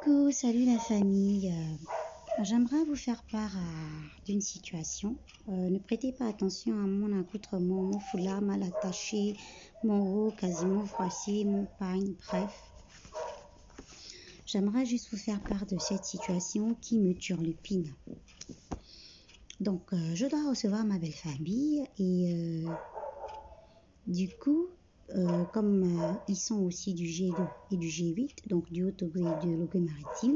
Coucou, salut la famille. J'aimerais vous faire part d'une situation. Ne prêtez pas attention à mon accoutrement, mon foulard mal attaché, mon haut quasiment froissé, mon pagne, bref. J'aimerais juste vous faire part de cette situation qui me turlupine. Donc, je dois recevoir ma belle famille et du coup, comme ils sont aussi du G2 et du G8, donc du Haut-Togo et du Logo maritime,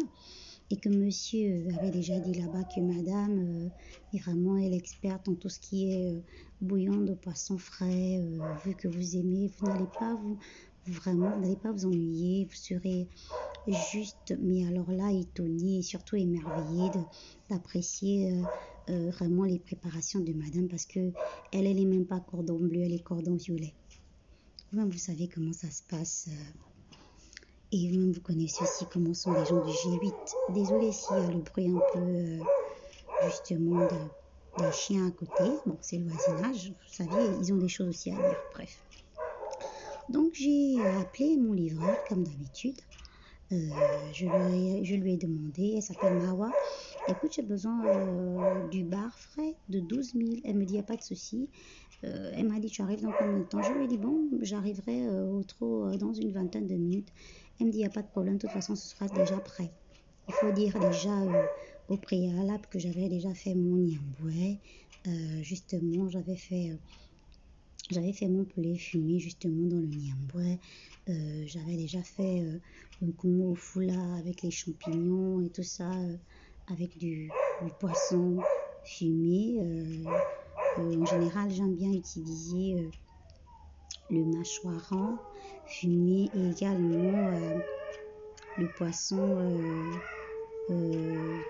et que monsieur avait déjà dit là-bas que madame est vraiment elle experte en tout ce qui est bouillon de poisson frais, vu que vous aimez, vous n'allez pas vous ennuyer, vous serez juste, mais alors là, étonné et surtout émerveillé d'apprécier vraiment les préparations de madame parce que elle n'est même pas cordon bleu, elle est cordon violet. Vous savez comment ça se passe. Et vous connaissez aussi comment sont les gens du G8. Désolée s'il y a le bruit un peu, justement, des chiens à côté. Bon, c'est le voisinage. Vous savez, ils ont des choses aussi à dire. Bref. Donc, j'ai appelé mon livreur, comme d'habitude. Je lui ai demandé, elle s'appelle Mawa. Écoute, j'ai besoin du bar frais de 12 000. Elle me dit, il n'y a pas de souci. Elle m'a dit, tu arrives dans combien de temps? Je lui ai dit, bon, j'arriverai au trop dans une vingtaine de minutes. Elle me dit, il n'y a pas de problème, de toute façon, ce sera déjà prêt. Il faut dire déjà au préalable que j'avais déjà fait mon niamboué. Justement, j'avais fait mon poulet fumé justement dans le niamboué. J'avais déjà fait le kumo au foulard avec les champignons et tout ça, avec du poisson fumé. En général, j'aime bien utiliser le mâchoiron fumé et également le poisson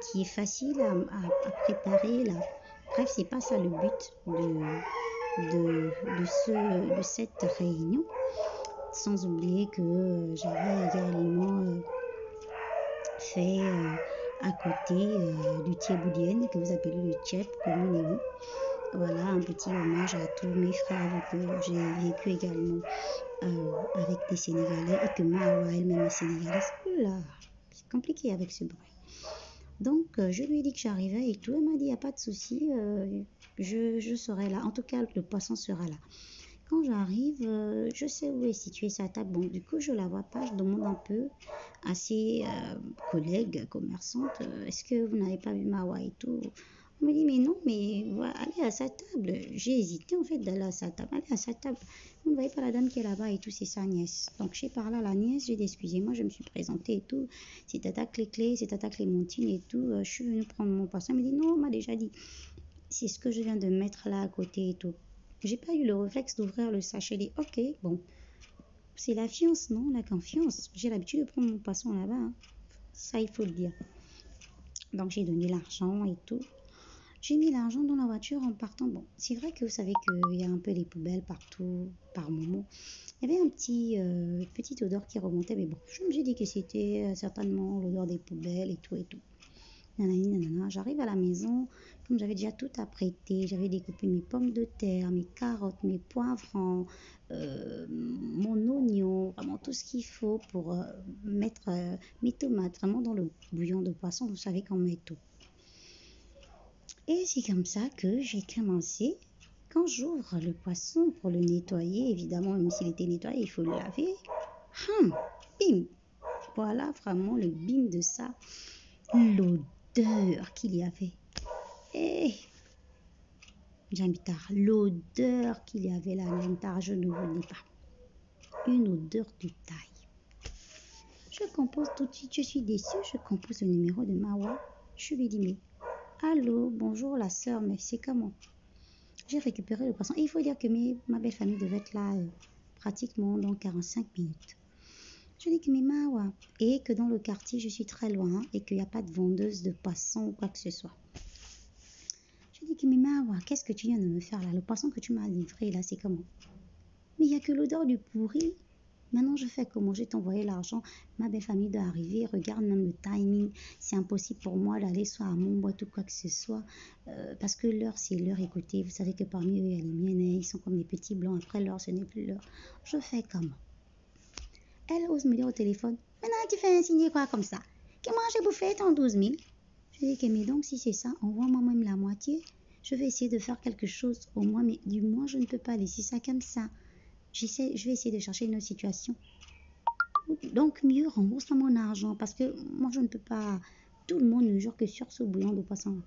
qui est facile à préparer là. Bref, c'est pas ça le but de cette réunion. Sans oublier que j'avais également fait à côté du thieboudienne que vous appelez le thieb communément. Voilà, un petit hommage à tous mes frères avec eux. J'ai vécu également avec des Sénégalais et que Mawa elle-même est sénégalaise. Oula, c'est compliqué avec ce bruit. Donc, je lui ai dit que j'arrivais et tout. Elle m'a dit, il n'y a pas de souci, je serai là. En tout cas, le poisson sera là. Quand j'arrive, je sais où est située sa table. Bon, du coup, je ne la vois pas. Je demande un peu à ses collègues commerçantes, est-ce que vous n'avez pas vu Mawa et tout? On me dit, mais non, mais voilà, allez à sa table. J'ai hésité en fait d'aller à sa table. Allez à sa table. Vous ne voyez pas la dame qui est là-bas et tout, c'est sa nièce. Donc j'ai parlé à la nièce, j'ai dit, excusez-moi, je me suis présentée et tout. C'est tata Clé, c'est tata Clémentine et tout. Je suis venue prendre mon poisson. Elle me dit, non, on m'a déjà dit. C'est ce que je viens de mettre là à côté et tout. J'ai pas eu le réflexe d'ouvrir le sachet. Dit, ok, bon. C'est la fiance, non? La confiance. J'ai l'habitude de prendre mon poisson là-bas. Hein. Ça, il faut le dire. Donc j'ai donné l'argent et tout. J'ai mis l'argent dans la voiture en partant. Bon, c'est vrai que vous savez qu'il y a un peu des poubelles partout, par moment. Il y avait petite odeur qui remontait, mais bon, je me suis dit que c'était certainement l'odeur des poubelles et tout et tout. Nanana. J'arrive à la maison, comme j'avais déjà tout apprêté, j'avais découpé mes pommes de terre, mes carottes, mes poivrons, mon oignon, vraiment tout ce qu'il faut pour mettre mes tomates, vraiment dans le bouillon de poisson, vous savez qu'on met tout. Et c'est comme ça que j'ai commencé. Quand j'ouvre le poisson pour le nettoyer, évidemment, même s'il était nettoyé, il faut le laver. Bim! Voilà vraiment le bim de ça. L'odeur qu'il y avait. Jambitar, l'odeur qu'il y avait là, Jambitar, je ne vous dis pas. Une odeur de taille. Je compose tout de suite, je suis déçue, je compose le numéro de Mawa. Je lui dis, mais allô, bonjour la sœur, mais c'est comment? J'ai récupéré le poisson. Et il faut dire que ma belle famille devait être là pratiquement dans 45 minutes. Je dis que mais Mawa, et que dans le quartier, je suis très loin et qu'il n'y a pas de vendeuse de poisson ou quoi que ce soit. Je dis que mais Mawa, qu'est-ce que tu viens de me faire là? Le poisson que tu m'as livré là, c'est comment? Mais il n'y a que l'odeur du pourri. Maintenant, je fais comment? Je vais t'envoyer l'argent. Ma belle famille doit arriver. Regarde même le timing. C'est impossible pour moi d'aller soit à mon boîte ou quoi que ce soit. Parce que l'heure, c'est l'heure. Écoutez, vous savez que parmi eux, il y a les miennes. Ils sont comme des petits blancs. Après l'heure, ce n'est plus l'heure. Je fais comment? Elle ose me dire au téléphone, maintenant tu fais insigner quoi comme ça? que moi j'ai bouffé ton 12 000. Je lui ai dit que, mais donc si c'est ça, envoie-moi même la moitié. Je vais essayer de faire quelque chose au moins, mais du moins je ne peux pas laisser ça comme ça. Je vais essayer de chercher une autre situation. Donc mieux rembourse-moi mon argent parce que moi je ne peux pas. Tout le monde ne jure que sur ce bouillon de poisson.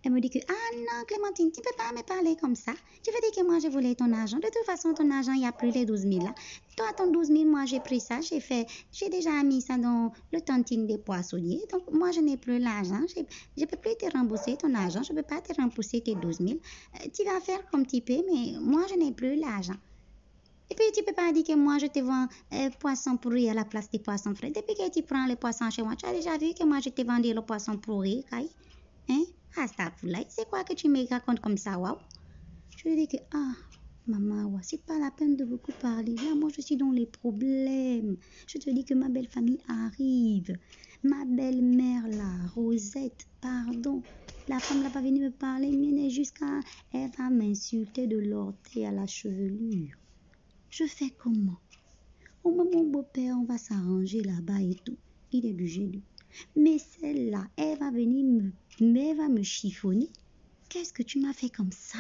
Elle me dit que, ah non, Clémentine, tu ne peux pas me parler comme ça. Tu veux dire que moi, je voulais ton argent. De toute façon, ton argent, il n'y a plus les 12 000 là. Toi, ton 12 000, moi, j'ai pris ça, j'ai déjà mis ça dans le tontine des poissonniers. Donc, moi, je n'ai plus l'argent. Je ne peux plus te rembourser ton argent. Je ne peux pas te rembourser tes 12 000. Tu vas faire comme tu peux, mais moi, je n'ai plus l'argent. Et puis, tu ne peux pas dire que moi, je te vends poisson pourri à la place des poissons frais. Depuis que tu prends les poissons chez moi, tu as déjà vu que moi, je t'ai vendu le poisson pourri, Kai? Hein? Ah, c'est quoi que tu me racontes comme ça, waouh? Je lui dis que, ah, maman, c'est pas la peine de beaucoup parler. Là, moi, je suis dans les problèmes. Je te dis que ma belle famille arrive. Ma belle-mère, là, Rosette, pardon. La femme n'a pas venue me parler, mais jusqu'à... Elle va m'insulter de l'orteil à la chevelure. Je fais comment? Au moment où mon beau-père, on va s'arranger là-bas et tout. Il est du génie. Mais celle-là, elle va venir elle va me chiffonner. Qu'est-ce que tu m'as fait comme ça?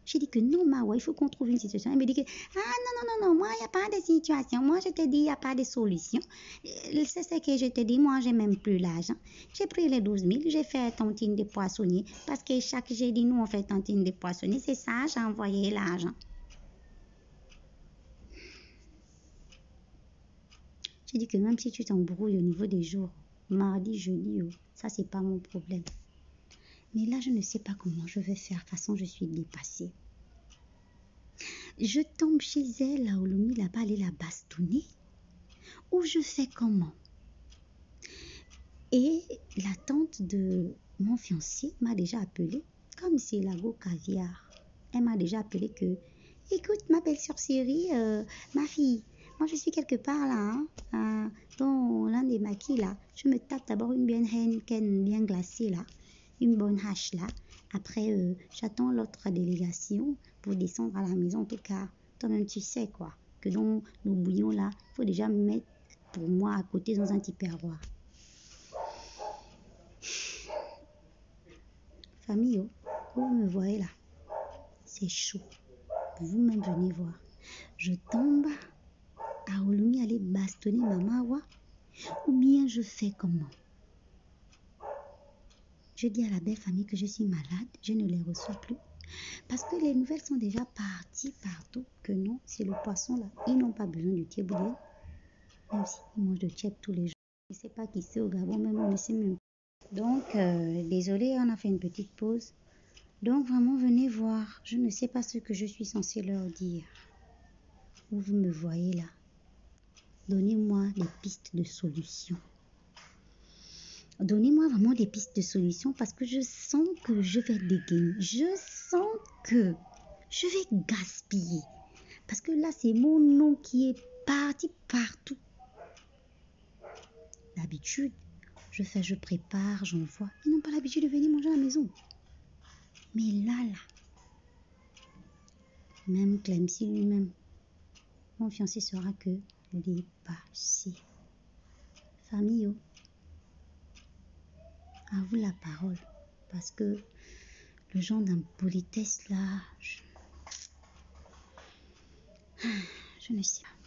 J'ai dit que non, Mawa, il faut qu'on trouve une situation. Elle me dit que, ah non, moi, il n'y a pas de situation. Moi, je te dis, il n'y a pas de solution. C'est ce que je te dis, moi, j'ai même plus l'argent. J'ai pris les 12 000, j'ai fait tontine de poissonnier. Parce que chaque jeudi, nous, on fait tontine de poissonnier. C'est ça, j'ai envoyé l'argent. J'ai dit que même si tu t'embrouilles au niveau des jours, mardi, jeudi, ça, c'est pas mon problème. Mais là, je ne sais pas comment je vais faire. De toute façon, je suis dépassée. Je tombe chez elle, là, Olomi, là-bas, aller la bastonner. Ou je fais comment? Et la tante de mon fiancé m'a déjà appelé, comme c'est la go caviar. Elle m'a déjà appelé que, écoute, ma belle sœur Siri, ma fille, moi je suis quelque part là, dans l'un des maquis là. Je me tape d'abord une bien Henken bien glacée là, une bonne hache là. Après, j'attends l'autre délégation pour descendre à la maison. En tout cas, toi-même tu sais quoi, que dans le bouillon là, il faut déjà mettre pour moi à côté dans un petit perroir. Famille, vous me voyez là, c'est chaud. Vous-même venez voir. Je tombe à Olomi aller bastonner maman Awa, ou bien je fais comment? Je dis à la belle famille que je suis malade, je ne les reçois plus. Parce que les nouvelles sont déjà parties partout que non, c'est le poisson là. Ils n'ont pas besoin du thieboudienne, même s'ils mangent de thieb tous les jours. Je ne sais pas qui c'est au Gabon, même on ne sait même pas. Donc, désolé, on a fait une petite pause. Donc, vraiment, venez voir. Je ne sais pas ce que je suis censée leur dire. Où vous me voyez là. Donnez-moi des pistes de solution. Donnez-moi vraiment des pistes de solution parce que je sens que je vais dégainer. Je sens que je vais gaspiller. Parce que là, c'est mon nom qui est parti partout. D'habitude, je prépare, j'envoie. Ils n'ont pas l'habitude de venir manger à la maison. Mais là, même Clemcy lui-même, mon fiancé sera que dépassé. Famille, à vous la parole. Parce que le genre d'impolitesse là, je ne sais pas.